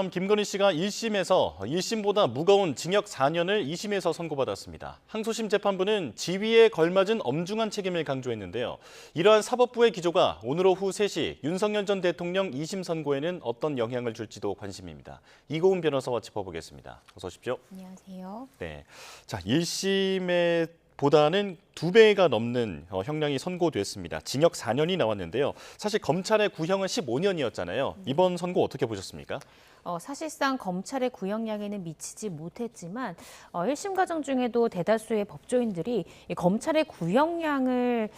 김건희 씨가 1심에서 1심보다 무거운 징역 4년을 2심에서 선고받았습니다. 항소심 재판부는 지위에 걸맞은 엄중한 책임을 강조했는데요. 이러한 사법부의 기조가 오늘 오후 3시 윤석열 전 대통령 2심 선고에는 어떤 영향을 줄지도 관심입니다. 이고은 변호사와 짚어보겠습니다. 어서 오십시오. 안녕하세요. 네, 자 1심에 보다는 2배가 넘는 형량이 선고됐습니다. 징역 4년이 나왔는데요. 사실 검찰의 구형은 15년이었잖아요. 이번 선고 어떻게 보셨습니까? 사실상 검찰의 구형량에는 미치지 못했지만 1심 과정 중에도 대다수의 법조인들이 이 검찰의 구형량을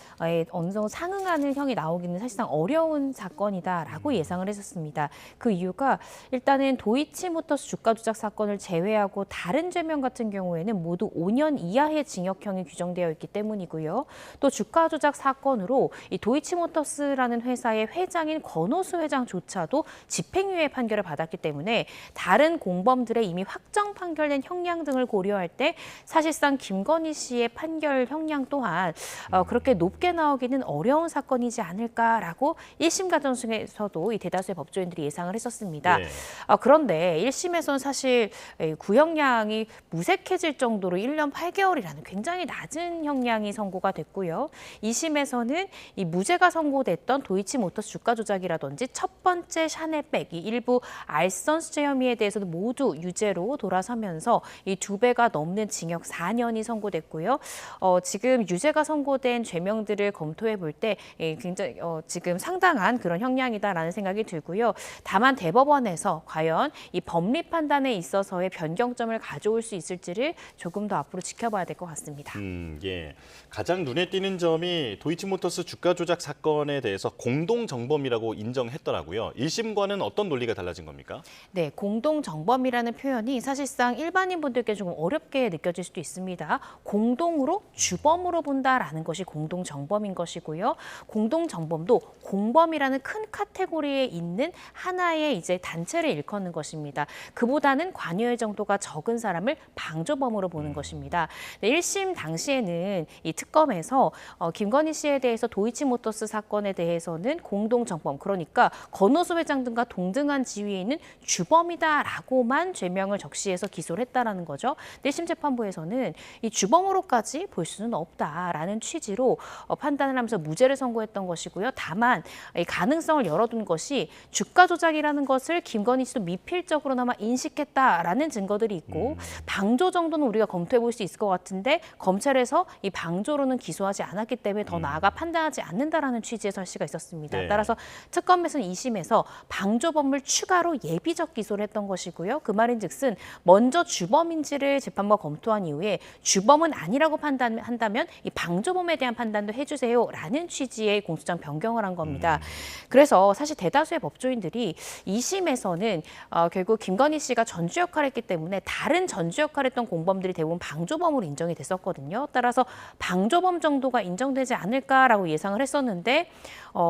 어느 정도 상응하는 형이 나오기는 사실상 어려운 사건이다라고 예상을 했었습니다. 그 이유가 일단은 도이치모터스 주가 조작 사건을 제외하고 다른 죄명 같은 경우에는 모두 5년 이하의 징역형이 규정되어 있기 때문이고요. 또 주가 조작 사건으로 이 도이치모터스라는 회사의 회장인 권오수 회장조차도 집행유예 판결을 받았기 때문에 다른 공범들의 이미 확정 판결된 형량 등을 고려할 때 사실상 김건희 씨의 판결 형량 또한 그렇게 높게 나오기는 어려운 사건이지 않을까라고 1심 과정 중에서도 이 대다수의 법조인들이 예상을 했었습니다. 네. 그런데 1심에서는 사실 구형량이 무색해질 정도로 1년 8개월이라는 굉장히 낮은 형량이 선고가 됐고요. 2심에서는 이 무죄가 선고됐던 도이치모터스 주가 조작이라든지 첫 번째 샤넬백, 이 일부 알선 수재 혐의에 대해서도 모두 유죄로 돌아서면서 이 2배가 넘는 징역 4년이 선고됐고요. 지금 유죄가 선고된 죄명들을 검토해 볼 때 굉장히 지금 상당한 그런 형량이다라는 생각이 들고요. 다만 대법원에서 과연 이 법리 판단에 있어서의 변경점을 가져올 수 있을지를 조금 더 앞으로 지켜봐야 될 것 같습니다. 예. 가장 눈에 띄는 점이 도이치모터스 주가 조작 사건에 대해서 공동 정범이라고 인정했더라고요. 1심과는 어떤 논리가 달라진 겁니까? 네, 공동 정범이라는 표현이 사실상 일반인 분들께 조금 어렵게 느껴질 수도 있습니다. 공동으로 주범으로 본다라는 것이 공동 정범인 것이고요. 공동 정범도 공범이라는 큰 카테고리에 있는 하나의 이제 단체를 일컫는 것입니다. 그보다는 관여의 정도가 적은 사람을 방조범으로 보는 것입니다. 네, 1심 당시에는 이 특검에서 김건희 씨에 대해서 도이치모터스 사건에 대해서는 공동 정범, 그러니까 권오수 회장 등과 동등한 지위에 있는 주범이다라고만 죄명을 적시해서 기소를 했다라는 거죠. 1심 재판부에서는 이 주범으로까지 볼 수는 없다라는 취지로 판단을 하면서 무죄를 선고했던 것이고요. 다만 이 가능성을 열어둔 것이 주가 조작이라는 것을 김건희 씨도 미필적으로나마 인식했다라는 증거들이 있고 방조 정도는 우리가 검토해 볼 수 있을 것 같은데 검찰에서 이 방조로는 기소하지 않았기 때문에 더 나아가 판단하지 않는다라는 취지의 설시가 있었습니다. 네. 따라서 특검에서는 2심에서 방조범을 추가로 예비적 기소를 했던 것이고요. 그 말인즉슨 먼저 주범인지를 재판부가 검토한 이후에 주범은 아니라고 판단한다면 이 방조범에 대한 판단도 해주세요라는 취지의 공소장 변경을 한 겁니다. 그래서 사실 대다수의 법조인들이 2심에서는 결국 김건희 씨가 전주 역할을 했기 때문에 다른 전주 역할을 했던 공범들이 대부분 방조범으로 인정이 됐었거든요. 따라서 방조범 정도가 인정되지 않을까라고 예상을 했었는데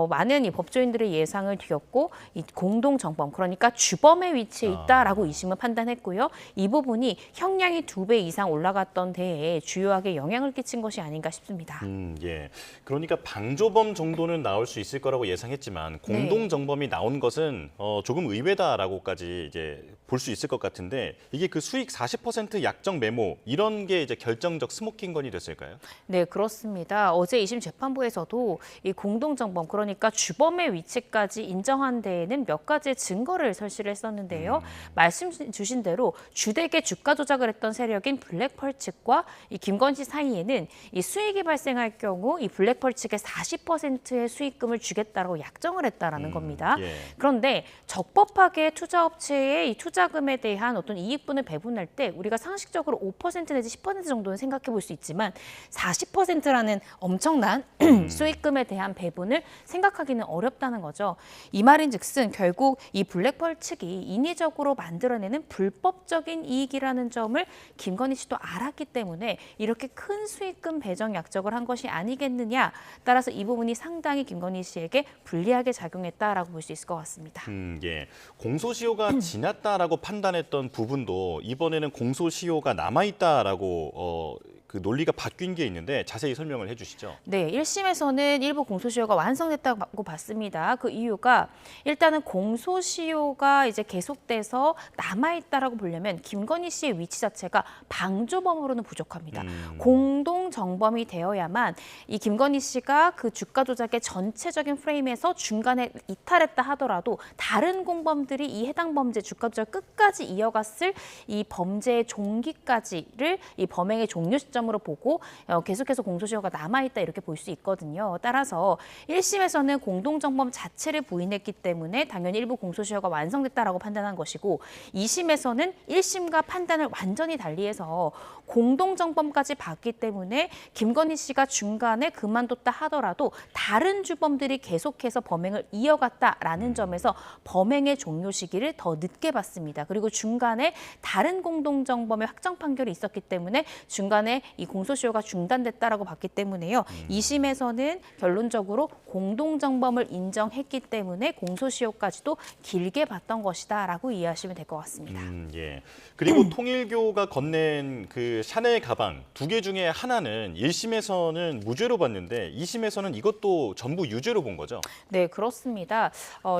많은 이 법조인들의 예상을 뒤엎고 이 공동 정범, 그러니까 주범의 위치에 있다라고 2심은 판단했고요. 이 부분이 형량이 2배 이상 올라갔던 데에 주요하게 영향을 끼친 것이 아닌가 싶습니다. 예. 그러니까 방조범 정도는 나올 수 있을 거라고 예상했지만 공동 정범이 나온 것은 조금 의외다라고까지 이제 볼 수 있을 것 같은데 이게 그 수익 40% 약정 메모 이런 게 이제 결정적 스모킹건이 됐을까요? 네, 그렇습니다. 어제 2심 재판부에서도 이 공동 정범, 그러니까 주범의 위치까지 인정한 데에는 몇 가지의 증거를 설치를 했었는데요. 말씀 주신 대로 주택의 주가 조작을 했던 세력인 블랙펄 측과 이 김건희 씨 사이에는 이 수익이 발생할 경우 이 블랙펄 측에 40%의 수익금을 주겠다라고 약정을 했다라는 겁니다. 예. 그런데 적법하게 투자업체의 이 투자금에 대한 어떤 이익분을 배분할 때 우리가 상식적으로 5% 내지 10% 정도는 생각해 볼 수 있지만 40%라는 엄청난 수익금에 대한 배분을 생각하기는 어렵다는 거죠. 이 말인즉슨 결국 이 블랙펄 측이 인위적으로 만들어내는 불법적인 이익이라는 점을 김건희 씨도 알았기 때문에 이렇게 큰 수익금 배정 약정을 한 것이 아니겠느냐. 따라서 이 부분이 상당히 김건희 씨에게 불리하게 작용했다라고 볼 수 있을 것 같습니다. 예. 공소시효가 지났다라고 판단했던 부분도 이번에는 공소시효가 남아있다라고 그 논리가 바뀐 게 있는데 자세히 설명을 해주시죠. 네, 1심에서는 일부 공소시효가 완성됐다고 봤습니다. 그 이유가 일단은 공소시효가 이제 계속돼서 남아있다라고 보려면 김건희 씨의 위치 자체가 방조범으로는 부족합니다. 공동정범이 되어야만 이 김건희 씨가 그 주가 조작의 전체적인 프레임에서 중간에 이탈했다 하더라도 다른 공범들이 이 해당 범죄 주가 조작 끝까지 이어갔을 이 범죄의 종기까지를 이 범행의 종료 시점으로 보고 계속해서 공소시효가 남아있다 이렇게 볼 수 있거든요. 따라서 1심에서는 공동정범 자체를 부인했기 때문에 당연히 일부 공소시효가 완성됐다라고 판단한 것이고 2심에서는 1심과 판단을 완전히 달리해서 공동정범까지 봤기 때문에 김건희 씨가 중간에 그만뒀다 하더라도 다른 주범들이 계속해서 범행을 이어갔다라는 점에서 범행의 종료 시기를 더 늦게 봤습니다. 그리고 중간에 다른 공동정범의 확정 판결이 있었기 때문에 중간에 이 공소시효가 중단됐다라고 봤기 때문에요. 2심에서는 결론적으로 공동정범을 인정했기 때문에 공소시효까지도 길게 봤던 것이다라고 이해하시면 될 것 같습니다. 예. 그리고 통일교가 건넨 그 샤넬 가방 2개 중에 하나는 1심에서는 무죄로 봤는데 2심에서는 이것도 전부 유죄로 본 거죠? 네, 그렇습니다.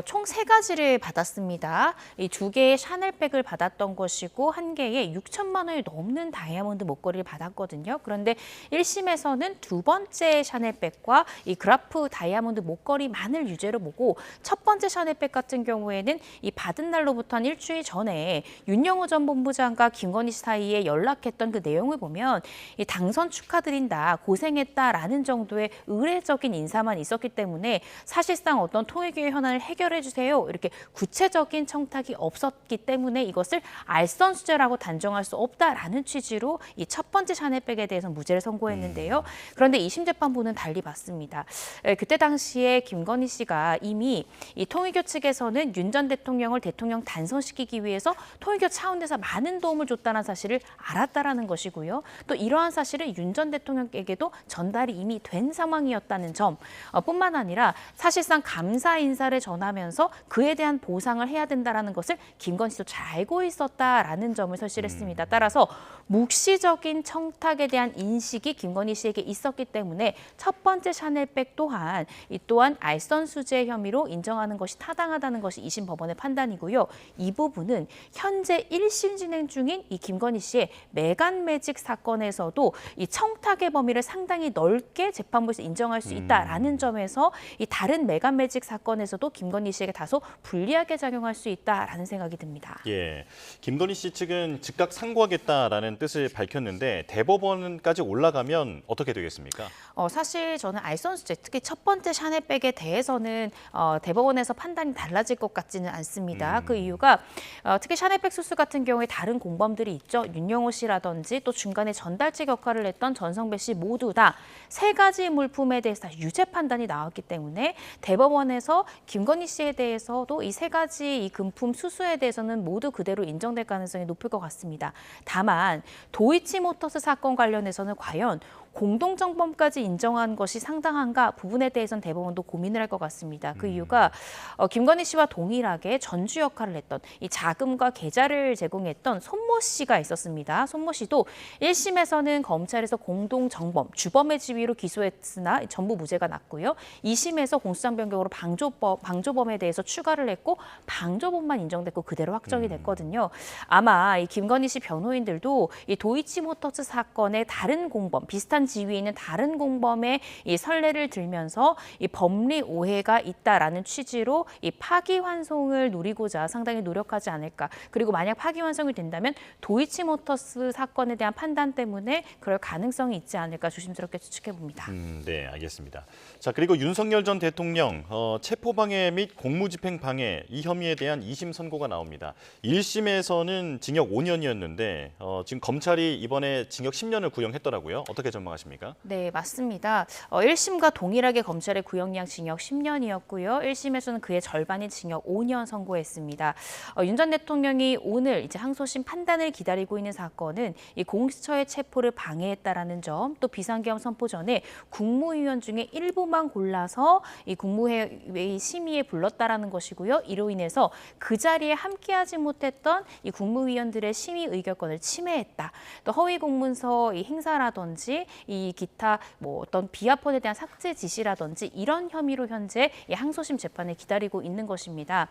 총 3가지를 받았습니다. 이 2개의 샤넬백을 받았던 것이고 1개에 6천만 원이 넘는 다이아몬드 목걸이를 받았거든요. 그런데 1심에서는 2번째 샤넬백과 이 그라프 다이아몬드 목걸이만을 유죄로 보고 첫 번째 샤넬백 같은 경우에는 이 받은 날로부터 한 일주일 전에 윤영호 전 본부장과 김건희 씨 사이에 연락했던 그 내용을 보면 이 당선 축하드린다, 고생했다라는 정도의 의례적인 인사만 있었기 때문에 사실상 어떤 통일교의 현안을 해결해 주세요. 이렇게 구체적인 청탁이 없었기 때문에 이것을 알선수재라고 단정할 수 없다라는 취지로 이 첫 번째 샤넬백에 대해서 무죄를 선고했는데요. 그런데 2심 재판부는 달리 봤습니다. 그때 당시에 김건희 씨가 이미 이 통일교 측에서는 윤 전 대통령을 대통령 단선시키기 위해서 통일교 차원에서 많은 도움을 줬다는 사실을 알았다라는 것이고요. 또 이러한 사실은 윤 전 대통령에게도 전달이 이미 된 상황이었다는 점 뿐만 아니라 사실상 감사 인사를 전하면서 그에 대한 보상을 해야 된다라는 것을 김건희 씨도 잘 알고 있었다라는 점을 설실했습니다. 따라서 묵시적인 청탁에 대한 인식이 김건희 씨에게 있었기 때문에 첫 번째 샤넬백 또한 알선수재 혐의로 인정하는 것이 타당하다는 것이 2심 법원의 판단이고요. 이 부분은 현재 1심 진행 중인 이 김건희 씨의 메간 매직 사건에서도 이 청탁의 범위를 상당히 넓게 재판부에서 인정할 수 있다라는 점에서 이 다른 메간 매직 사건에서도 김건희 씨에게 다소 불리하게 작용할 수 있다라는 생각이 듭니다. 예, 김건희 씨 측은 즉각 상고하겠다라는 뜻을 밝혔는데 대법원까지 올라가면 어떻게 되겠습니까? 사실 저는 알선수재, 특히 첫 번째 샤넬백에 대해서는 대법원에서 판단이 달라질 것 같지는 않습니다. 그 이유가 특히 샤넬백 수수 같은 경우에 다른 공범들이 있죠. 윤영호 씨라든지 또 중간에 전달책 역할을 했던 전성배 씨 모두 다 3가지 물품에 대해서 다 유죄 판단이 나왔기 때문에 대법원에서 김건희 씨에 대해서도 이 3가지 이 금품 수수에 대해서는 모두 그대로 인정될 가능성이 높을 것 같습니다. 다만 도이치모터스 사건 관련해서는 과연 공동정범까지 인정한 것이 상당한가 부분에 대해서는 대법원도 고민을 할 것 같습니다. 그 이유가 김건희 씨와 동일하게 전주 역할을 했던 이 자금과 계좌를 제공했던 손모 씨가 있었습니다. 손모 씨도 1심에서는 검찰에서 공동정범, 주범의 지위로 기소했으나 전부 무죄가 났고요. 2심에서 공소장 변경으로 방조범에 대해서 추가를 했고 방조범만 인정됐고 그대로 확정이 됐거든요. 아마 이 김건희 씨 변호인들도 이 도이치모터스 사건의 다른 공범, 비슷한 지위에 있는 다른 공범의 이 선례를 들면서 이 법리 오해가 있다라는 취지로 이 파기환송을 노리고자 상당히 노력하지 않을까. 그리고 만약 파기환송이 된다면 도이치모터스 사건에 대한 판단 때문에 그럴 가능성이 있지 않을까 조심스럽게 추측해 봅니다. 네, 알겠습니다. 자, 그리고 윤석열 전 대통령 체포방해 및 공무집행 방해 이 혐의에 대한 2심 선고가 나옵니다. 1심에서는 징역 5년이었는데 지금 검찰이 이번에 징역 10년을 구형했더라고요. 어떻게 전망? 전망하십니까? 네, 맞습니다. 1심과 동일하게 검찰의 구형량 징역 10년이었고요. 1심에서는 그의 절반인 징역 5년 선고했습니다. 윤 전 대통령이 오늘 이제 항소심 판단을 기다리고 있는 사건은 이 공수처의 체포를 방해했다라는 점, 또 비상계엄 선포 전에 국무위원 중에 일부만 골라서 이 국무회의 심의에 불렀다라는 것이고요. 이로 인해서 그 자리에 함께하지 못했던 이 국무위원들의 심의 의결권을 침해했다. 또 허위 공문서 이 행사라든지 이 기타 뭐 어떤 비하폰에 대한 삭제 지시라든지 이런 혐의로 현재 이 항소심 재판을 기다리고 있는 것입니다.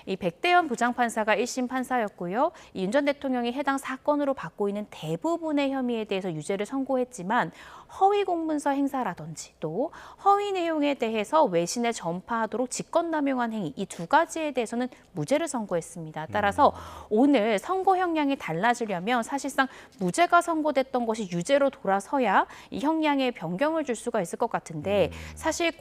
이 백대현 부장판사가 1심 판사였고요. 윤 전 대통령이 해당 사건으로 받고 있는 대부분의 혐의에 대해서 유죄를 선고했지만 허위 공문서 행사라든지 또 허위 내용에 대해서 외신에 전파하도록 직권남용한 행위 이 두 가지에 대해서는 무죄를 선고했습니다. 따라서 오늘 선고 형량이 달라지려면 사실상 무죄가 선고됐던 것이 유죄로 돌아서야 이 형량에 변경을 줄 수가 있을 것 같은데 사실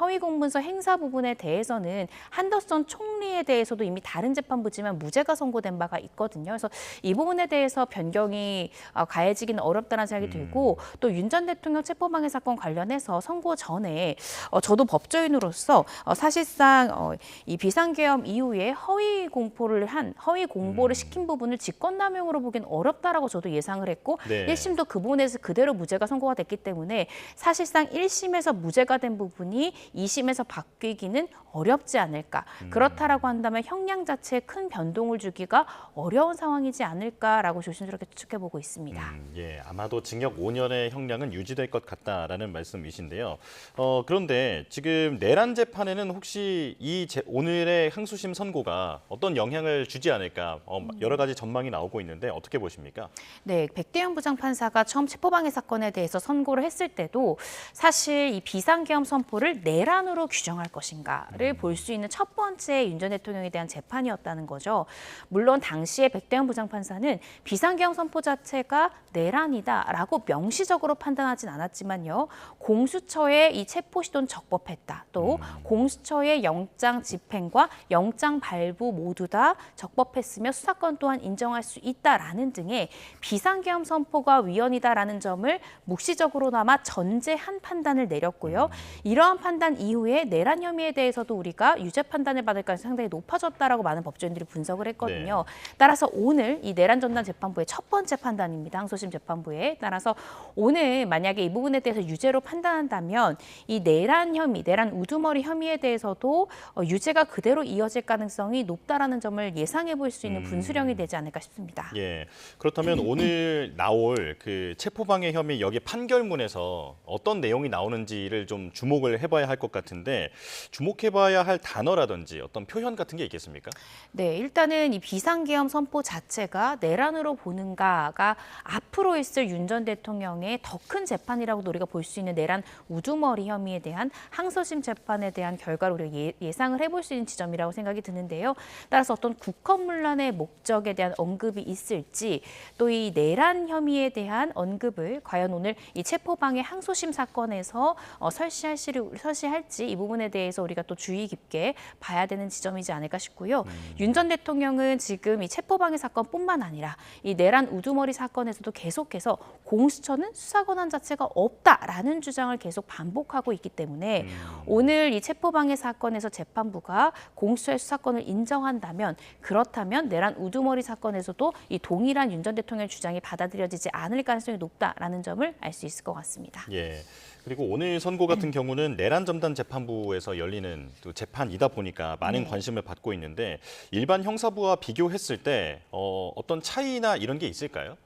허위 공문서 행사 부분에 대해서는 한더선 총리에 대해서도 이미 다른 재판부지만 무죄가 선고된 바가 있거든요. 그래서 이 부분에 대해서 변경이 가해지기는 어렵다는 생각이 들고 또 윤 전 대통령 체포방해 사건 관련해서 선고 전에 저도 법조인으로서 사실상 이 비상계엄 이후에 허위 공보를 시킨 부분을 직권남용으로 보기는 어렵다라고 저도 예상을 했고 네. 1심도 그 부분에서 그대로 무죄가 선고가 됐기 때문에 사실상 1심에서 무죄가 된 부분이 2심에서 바뀌기는 어렵지 않을까. 그렇다라고 한다면 형량 자체에 큰 변동을 주기가 어려운 상황이지 않을까라고 조심스럽게 추측해보고 있습니다. 예, 아마도 징역 5년의 형량은 유지될 것 같다라는 말씀이신데요. 그런데 지금 내란 재판에는 혹시 오늘의 항소심 선고가 어떤 영향을 주지 않을까 여러 가지 전망이 나오고 있는데 어떻게 보십니까? 네, 백대현 부장판사가 처음 체포방해 사건에 대해서 선고를 했을 때도 사실 이 비상계엄 선포를 내란으로 규정할 것인가를 볼 수 있는 첫 번째 윤 전 대통령에 대한 재판이었다는 거죠. 물론 당시에 백대현 부장판사는 비상계엄 선포 자체가 내란이다라고 명시적으로 판단하진 않았지만요. 공수처의 이 체포 시도는 적법했다. 또 공수처의 영장 집행과 영장 발부 모두 다 적법했으며 수사권 또한 인정할 수 있다라는 등의 비상계엄 선포가 위헌이다라는 점을 묵시적으로나마 전제한 판단을 내렸고요. 이러한 판단 이후에 내란 혐의에 대해서도 우리가 유죄 판단을 받을 가능성이 상당히 높아졌다라고 많은 법조인들이 분석을 했거든요. 네. 따라서 오늘 이 내란 전담 재판부의 첫 번째 판단입니다. 항소심 재판부에 따라서 오늘 만약에 이 부분에 대해서 유죄로 판단한다면 이 내란 우두머리 혐의에 대해서도 유죄가 그대로 이어질 가능성이 높다라는 점을 예상해 볼 수 있는 분수령이 되지 않을까 싶습니다. 예, 그렇다면 오늘 나올 그 체포방해 혐의 여기 판결문에서 어떤 내용이 나오는지를 좀 주목을 해봐야 할 것 같은데 주목해봐야 할 단어라든지 어떤 표현 같은 게 있겠습니까? 네, 일단은 이 비상계엄 선포 자체가 내란으로 보는가가 앞으로 있을 윤 전 대통령의 더 큰 재판이라고도 우리가 볼 수 있는 내란 우두머리 혐의에 대한 항소심 재판에 대한 결과를 우리가 예상을 해볼 수 있는 지점이라고 생각이 드는데요. 따라서 어떤 국헌문란의 목적에 대한 언급이 있을지 또 이 내란 혐의에 대한 언급을 과연 오늘 이 체포방해 항소심 사건에서 설시할지 이 부분에 대해서 우리가 또 주의 깊게 봐야 되는 지점이지 않을까 싶고요. 윤 전 대통령은 지금 이 체포방해 사건뿐만 아니라 이 내란 우두머리 사건에서도 계속해서 공수처는 수사 권한 자체가 없다라는 주장을 계속 반복하고 있기 때문에 오늘 이 체포방해 사건에서 재판부가 공수처의 수사권을 인정한다면 그렇다면 내란 우두머리 사건에서도 이 동일한 윤 전 대통령의 주장이 받아들여지지 않을 가능성이 높다라는 점을 알 수 있을 것 같습니다. 예. 그리고 오늘 선고 같은 경우는 내란 전담 재판부에서 열리는 또 재판이다 보니까 많은 관심을 받고 있는데 일반 형사부와 비교했을 때 어떤 차이나 이런 게 있을까요?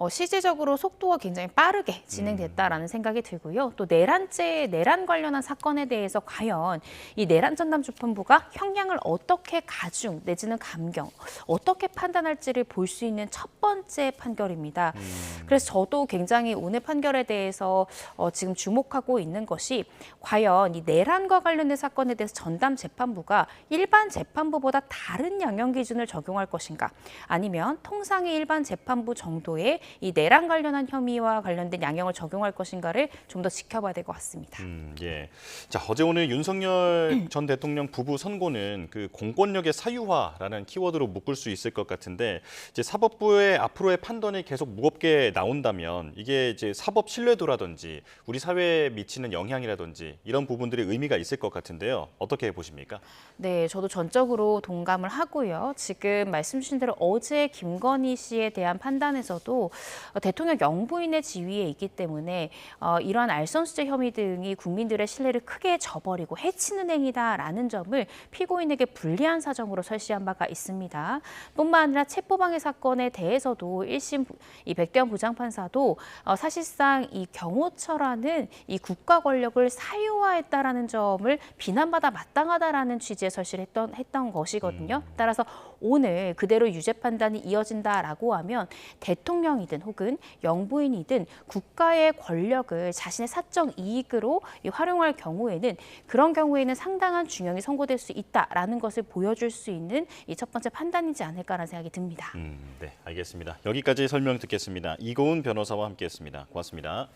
실질적으로 속도가 굉장히 빠르게 진행됐다라는 생각이 들고요. 또 내란 관련한 사건에 대해서 과연 이 내란 전담 재판부가 형량을 어떻게 가중 내지는 감경, 어떻게 판단할지를 볼 수 있는 첫 번째 판결입니다. 그래서 저도 굉장히 오늘 판결에 대해서 지금 주목하고 있는 것이 과연 이 내란과 관련된 사건에 대해서 전담 재판부가 일반 재판부보다 다른 양형 기준을 적용할 것인가, 아니면 통상의 일반 재판부 정도의 이 내란 관련한 혐의와 관련된 양형을 적용할 것인가를 좀 더 지켜봐야 될 것 같습니다. 예. 자, 어제 오늘 윤석열 전 대통령 부부 선고는 그 공권력의 사유화라는 키워드로 묶을 수 있을 것 같은데 이제 사법부의 앞으로의 판단이 계속 무겁게 나온다면 이게 이제 사법 신뢰도라든지 우리 사회에 미치는 영향이라든지 이런 부분들이 의미가 있을 것 같은데요. 어떻게 보십니까? 네, 저도 전적으로 동감을 하고요. 지금 말씀 주신 대로 어제 김건희 씨에 대한 판단에서도 대통령 영부인의 지위에 있기 때문에 이러한 알선수재 혐의 등이 국민들의 신뢰를 크게 저버리고 해치는 행위다라는 점을 피고인에게 불리한 사정으로 설시한 바가 있습니다. 뿐만 아니라 체포방해 사건에 대해서도 1심 이 백대현 부장판사도 사실상 이 경호처라는 이 국가 권력을 사유화했다라는 점을 비난받아 마땅하다라는 취지의 설시를 했던 것이거든요. 따라서 오늘 그대로 유죄 판단이 이어진다라고 하면 대통령이든 혹은 영부인이든 국가의 권력을 자신의 사적 이익으로 활용할 경우에는 그런 경우에는 상당한 중형이 선고될 수 있다라는 것을 보여줄 수 있는 이 첫 번째 판단이지 않을까라는 생각이 듭니다. 네, 알겠습니다. 여기까지 설명 듣겠습니다. 이고은 변호사와 함께했습니다. 고맙습니다.